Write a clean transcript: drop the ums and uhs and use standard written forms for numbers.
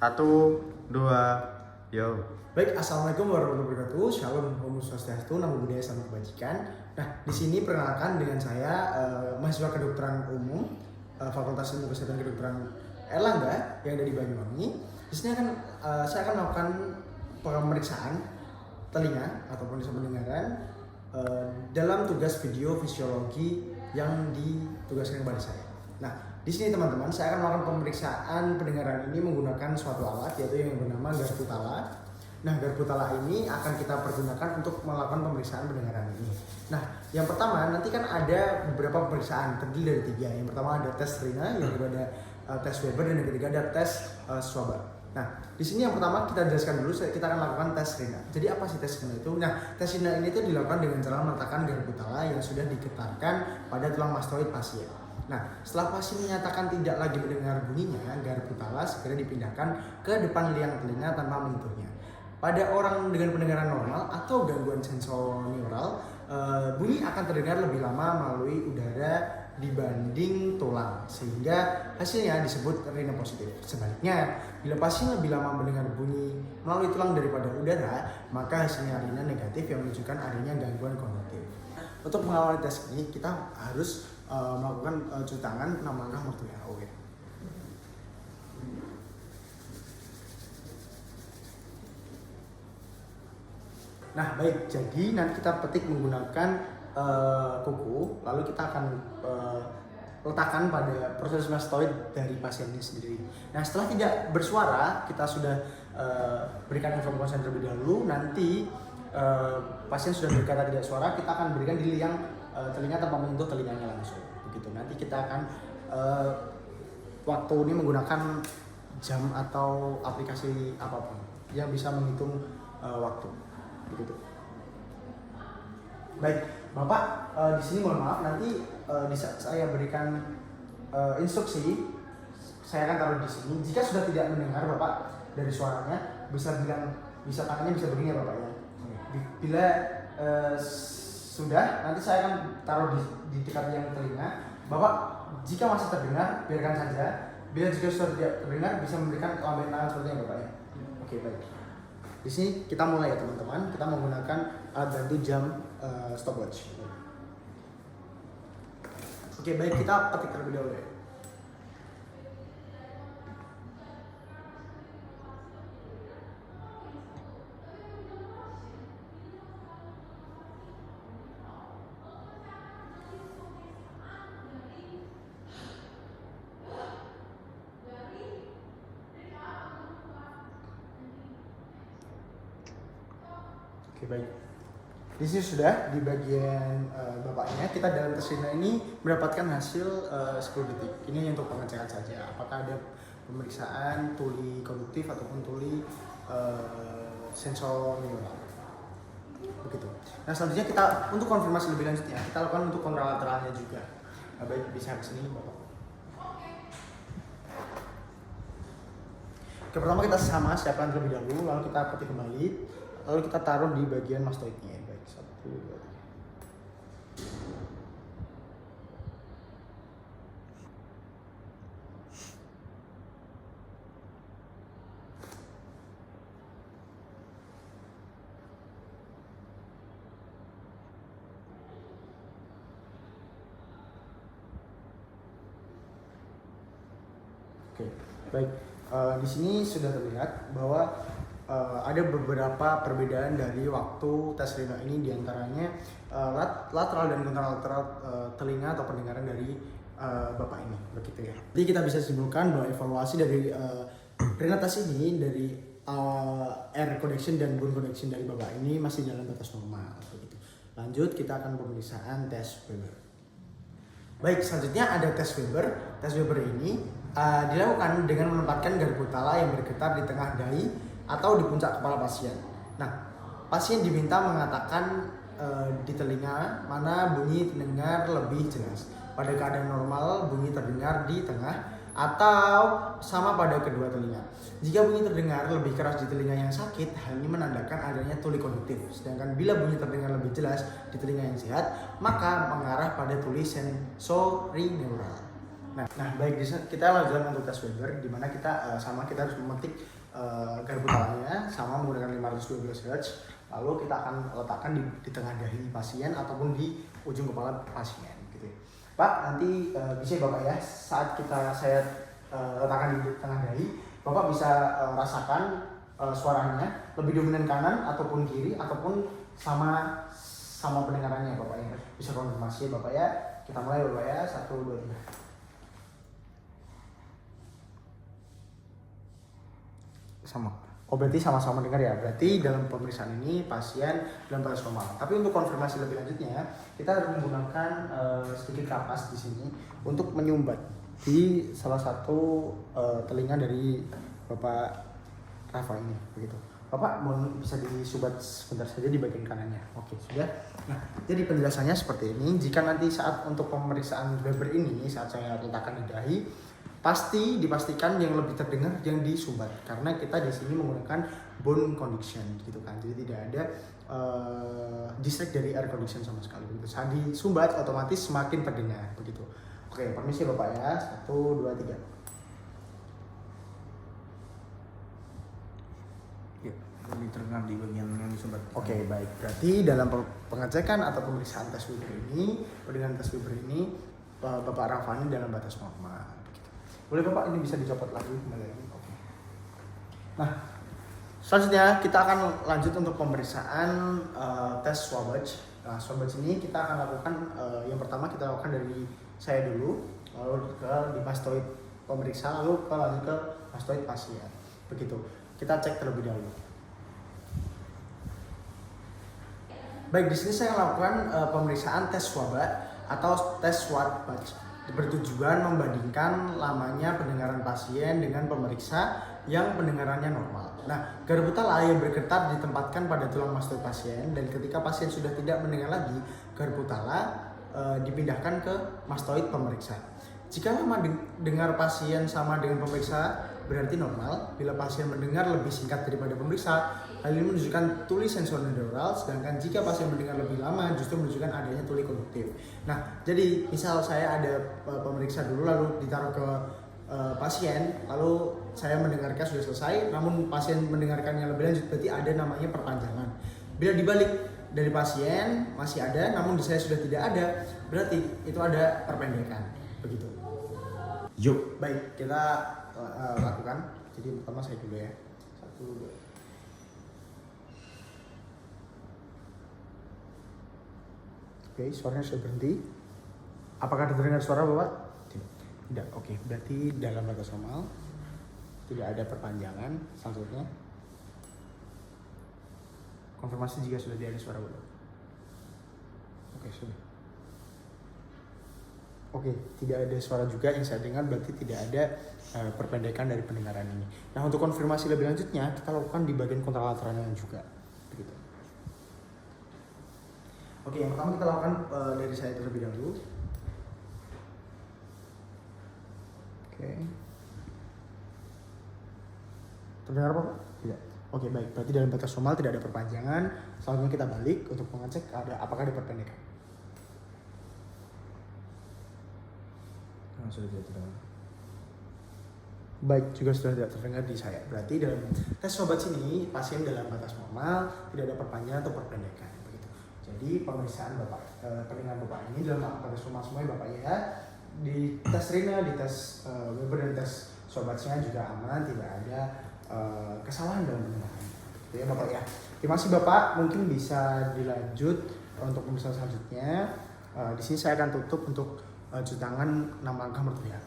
Satu, dua, yo. Baik, assalamualaikum warahmatullahi wabarakatuh. Shalom, Om Swastiastu, Namo Buddhaya, Salam Kebajikan. Nah, di sini perkenalkan dengan saya mahasiswa kedokteran umum Fakultas Ilmu Kesehatan Kedokteran Erlangga yang ada di Banyuwangi. Di sini saya akan melakukan pemeriksaan telinga ataupun pendengaran dalam tugas video fisiologi yang ditugaskan kepada saya. Nah, di sini teman-teman, saya akan melakukan pemeriksaan pendengaran ini menggunakan suatu alat yaitu yang bernama garpu tala. Nah, garpu tala ini akan kita pergunakan untuk melakukan pemeriksaan pendengaran ini. Nah, yang pertama nanti kan ada beberapa pemeriksaan terdiri dari 3. Yang pertama ada tes telinga, yang kedua ada tes Weber, dan yang ketiga ada tes swab. Nah, di sini yang pertama kita jelaskan dulu, kita akan lakukan tes telinga. Jadi apa sih tes telinga itu? Nah, tes telinga ini itu dilakukan dengan cara meletakkan garpu tala yang sudah diketarkan pada tulang mastoid pasien. Nah, setelah pasien menyatakan tidak lagi mendengar bunyinya, garpu tala segera dipindahkan ke depan liang telinga tanpa menyentuhnya. Pada orang dengan pendengaran normal atau gangguan sensorineural, bunyi akan terdengar lebih lama melalui udara dibanding tulang, sehingga hasilnya disebut rina positif. Sebaliknya, bila pasien lebih lama mendengar bunyi melalui tulang daripada udara, maka hasilnya rina negatif yang menunjukkan adanya gangguan kognitif. Untuk mengawali tes ini, kita harus melakukan cuci tangan 6 langkah waktu WHO. Nah, baik, jadi nanti kita petik menggunakan kuku, lalu kita akan letakkan pada proses mastoid dari pasien ini sendiri. Nah, setelah tidak bersuara, kita sudah berikan informasi terlebih dahulu. Nanti pasien sudah berkata tidak suara, kita akan berikan di liang telinga tanpa menyentuh telinganya langsung. Begitu. Nanti kita akan waktu ini menggunakan jam atau aplikasi apapun yang bisa menghitung waktu. Begitu. Baik, Bapak, di sini mohon maaf, nanti di saat saya berikan instruksi, saya akan taruh di sini. Jika sudah tidak mendengar Bapak dari suaranya, bisa tangannya bisa begini ya Bapak ya. Bila sudah, nanti saya akan taruh di dekat yang telinga. Bapak, jika masih terdengar, biarkan saja. Bila jika sudah tidak terdengar, bisa memberikan lambaian tangan seperti ini Bapak ya. Oke, baik. Di sini kita mulai ya teman-teman. Kita menggunakan alat bantu jam stopwatch. Oke, baik, kita petik terlebih dahulu ya. Oke, baik. Di sini sudah di bagian bapaknya, kita dalam tes ini mendapatkan hasil 10 detik. Ini untuk pengecekan saja. Apakah ada pemeriksaan tuli kognitif ataupun tuli sensorineural. Begitu. Nah, selanjutnya kita untuk konfirmasi lebih lanjutnya, kita lakukan untuk kontralateralnya juga. Nah, baik, bisa ke sini Bapak. Oke, pertama kita siapkan terlebih dahulu, lalu kita petik kembali. Lalu kita taruh di bagian mastoidnya. Baik, 1, 2, 3. Oke, baik. Di sini sudah terlihat bahwa ada beberapa perbedaan dari waktu tes telinga ini, diantaranya lateral dan kontralateral telinga atau pendengaran dari Bapak ini, begitu ya. Jadi kita bisa simpulkan bahwa evaluasi dari tes ini dari air connection dan bone connection dari Bapak ini masih dalam batas normal, begitu. Lanjut, kita akan pemeriksaan tes Weber. Baik, selanjutnya ada tes Weber. Tes Weber ini dilakukan dengan menempatkan garpu tala yang bergetar di tengah dahi atau di puncak kepala pasien. Nah, pasien diminta mengatakan di telinga mana bunyi terdengar lebih jelas. Pada keadaan normal, bunyi terdengar di tengah atau sama pada kedua telinga. Jika bunyi terdengar lebih keras di telinga yang sakit, hal ini menandakan adanya tuli kognitif. Sedangkan bila bunyi terdengar lebih jelas di telinga yang sehat, maka mengarah pada tuli sensorineural. Nah baik, kita lanjutkan untuk tes Weber, di mana kita kita harus memetik garpu talanya sama menggunakan 512 Hz. Lalu kita akan letakkan di tengah dahi pasien ataupun di ujung kepala pasien gitu ya. Pak, nanti bisa Bapak ya, saat saya letakkan di tengah dahi, Bapak bisa rasakan suaranya lebih dominan kanan ataupun kiri ataupun sama pendengarannya Bapak ya. Bisa konfirmasi Bapak ya. Kita mulai Bapak ya, 1, 2, 3. Sama. Oh berarti sama-sama dengar ya. Berarti dalam pemeriksaan ini pasien dalam batas normal. Tapi untuk konfirmasi lebih lanjutnya, kita harus menggunakan sedikit kapas di sini untuk menyumbat di salah satu telinga dari Bapak Rafa ini, begitu. Bapak mau bisa disumbat sebentar saja di bagian kanannya. Oke, sudah. Nah, jadi penjelasannya seperti ini. Jika nanti saat untuk pemeriksaan Weber ini, saat saya letakkan di dahi, pasti dipastikan yang lebih terdengar yang disumbat, karena kita di sini menggunakan bone conduction gitu kan. Jadi tidak ada distract dari air conduction sama sekali. Begitu. Saat disumbat otomatis semakin terdengar begitu. Oke, permisi Bapak ya. 1, 2, 3. Ya, lebih terdengar di bagian yang disumbat. Oke, baik. Berarti dalam pengecekan atau pemeriksaan tes Weber ini, dengan tes Weber ini Bapak Rafa ini dalam batas normal. Boleh Bapak ini bisa dicopot lagi kembali lagi. Oke. Nah, selanjutnya kita akan lanjut untuk pemeriksaan tes swabage. Nah, swabage ini kita akan lakukan yang pertama kita lakukan dari saya dulu, lalu di mastoid pemeriksa, lalu lanjut ke mastoid pasien. Begitu. Kita cek terlebih dahulu. Baik, di sini saya lakukan pemeriksaan tes swabage atau tes swabage, bertujuan membandingkan lamanya pendengaran pasien dengan pemeriksa yang pendengarannya normal. Nah, garpu tala yang bergetar ditempatkan pada tulang mastoid pasien, dan ketika pasien sudah tidak mendengar lagi, garpu tala dipindahkan ke mastoid pemeriksa. Jika lama dengar pasien sama dengan pemeriksa berarti normal. Bila pasien mendengar lebih singkat daripada pemeriksa, hal ini menunjukkan tuli sensorineural, sedangkan jika pasien mendengar lebih lama justru menunjukkan adanya tuli konduktif. Nah, jadi misal saya ada pemeriksa dulu lalu ditaruh ke pasien, lalu saya mendengarkan sudah selesai, namun pasien mendengarkannya lebih lanjut, berarti ada namanya perpanjangan. Bila dibalik dari pasien masih ada, namun di saya sudah tidak ada, berarti itu ada perpendekan, begitu. Yuk. Baik, kita lakukan. Jadi pertama saya dulu ya. 1, 2. Oke, suaranya sudah berhenti. Apakah terdengar suara Bapak? Tidak. Oke, berarti dalam batas normal. Tidak ada perpanjangan. Selanjutnya konfirmasi jika sudah tidak ada suara Bapak. Oke, sudah. Oke, tidak ada suara juga yang saya dengar, berarti tidak ada perpendekan dari pendengaran ini. Nah, untuk konfirmasi lebih lanjutnya kita lakukan di bagian kontralateralnya juga. Begitu. Oke, yang pertama kita lakukan dari saya terlebih dahulu. Oke. Terdengar apa Pak? Tidak. Oke, baik. Berarti dalam batas normal tidak ada perpanjangan. Selanjutnya kita balik untuk mengecek apakah ada perpendekan. Sudah tidak terdengar. Baik, juga sudah tidak terdengar di saya. Berarti dalam tes swabage ini pasien dalam batas normal, tidak ada perpanjangan atau perpendekan. Begitu. Jadi pemeriksaan Bapak, pendengaran Bapak ini dalam batas normal semuanya Bapak ya. Di tes Rina, di tes Weber dan tes swabage-nya juga aman, tidak ada kesalahan dalam pendengaran. Gitu ya Bapak ya. Terima kasih Bapak, mungkin bisa dilanjut untuk pemeriksaan selanjutnya. Di sini saya akan tutup untuk cuci tangan 6 langkah berteriak.